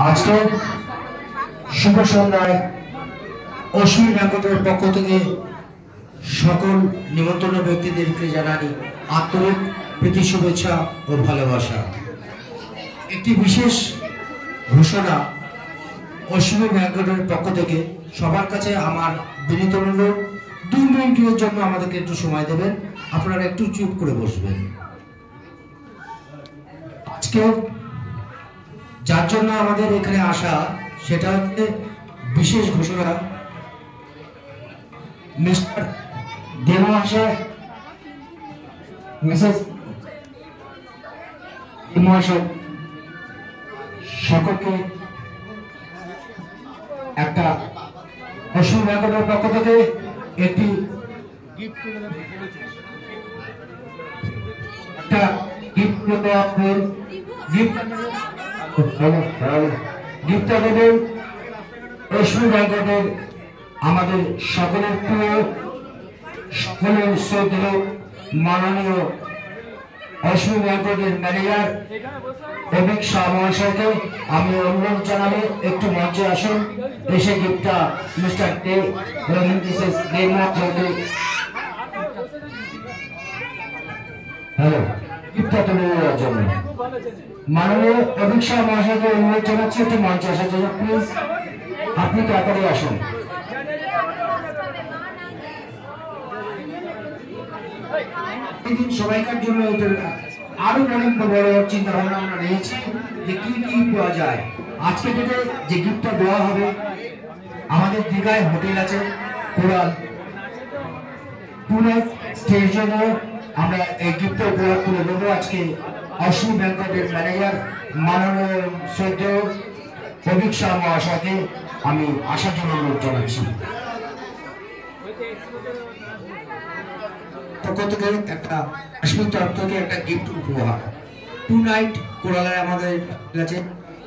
আজকে শুভ সন্ধ্যায় অশ্বিনী ব্যাংকের পক্ষ থেকে সকল নিমন্ত্রণ ব্যক্তিদেরকে জানাই আন্তরিক প্রীতি শুভেচ্ছা ও ভালোবাসা। একটি বিশেষ ঘোষণা অশ্বিনী ব্যাংকের পক্ষ থেকে সবার কাছে আমার বিনীত অনুরোধ, 2 মিনিটের জন্য আমাদেরকে একটু সময় দেবেন, আপনারা একটু চুপ করে বসবেন। আজকে যার জন্য আমাদের এখানে আসা সেটা হচ্ছে বিশেষ ঘোষণা। মিস্টার দেবমহাশয়, মিসেস মহাশয়, সকলকে একটা অশ্বিনী ব্যাংকের পক্ষ থেকে একটি গিফট দেবেন। অশ্বিনী ব্যাংকের আমাদের সকলের প্রিয়, সকলের শ্রদ্ধেয় মাননীয় অশ্বিনী ব্যাংকের ম্যানেজার অভিক শাহ মহাশয়কে আমি অনুরোধ জানাবো একটু মঞ্চে আসুন, এসে গিফটটা মিস্টার ডে এবং মিসেস হ্যালো গিফটটা তুলে দেওয়ার জন্য মাননীয় অভিক শাহ মহাশয়কে অনুরোধ জানাচ্ছি একটু মঞ্চে আসার জন্য। প্লিজ আপনি তাড়াতাড়ি আসুন। সবাইকার জন্য আরো অনেক বড় চিন্তা ভাবনা আমরা নিয়েছি যে কি কি পাওয়া যায়। আজকে থেকে যে গিফটটা দেওয়া হবে, আমাদের দীঘায় হোটেল আছে কোরাল, পুনে স্টেশনে আমরা এই গিফটটা উপহার তুলে দেবো। আজকে অশ্বিনী ব্যাংকের ম্যানেজার মাননীয় শ্রদ্ধেয় অভিক শাহ মহাশয়কে আমি আসার জন্য অনুরোধ জানাচ্ছি। পক্ষ থেকে একটা অশ্বিনীর তরফ থেকে একটা গিফট উপহার, 2 নাইট কোরালে আমাদের কাছে,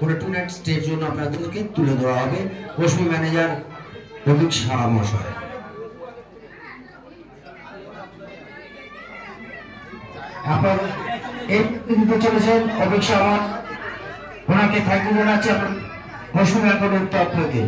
ওটা 2 নাইট স্টের জন্য আপনাদেরকে তুলে দেওয়া হবে অশ্বিনী ম্যানেজার অভিক শাহ মহাশয়। আপনার এই দিতে চলেছেন অভিক শাহ, ওনাকে থ্যাংক ইউ জানাচ্ছি আপনার অশ্বিনী ব্যাংকের তরফ থেকে।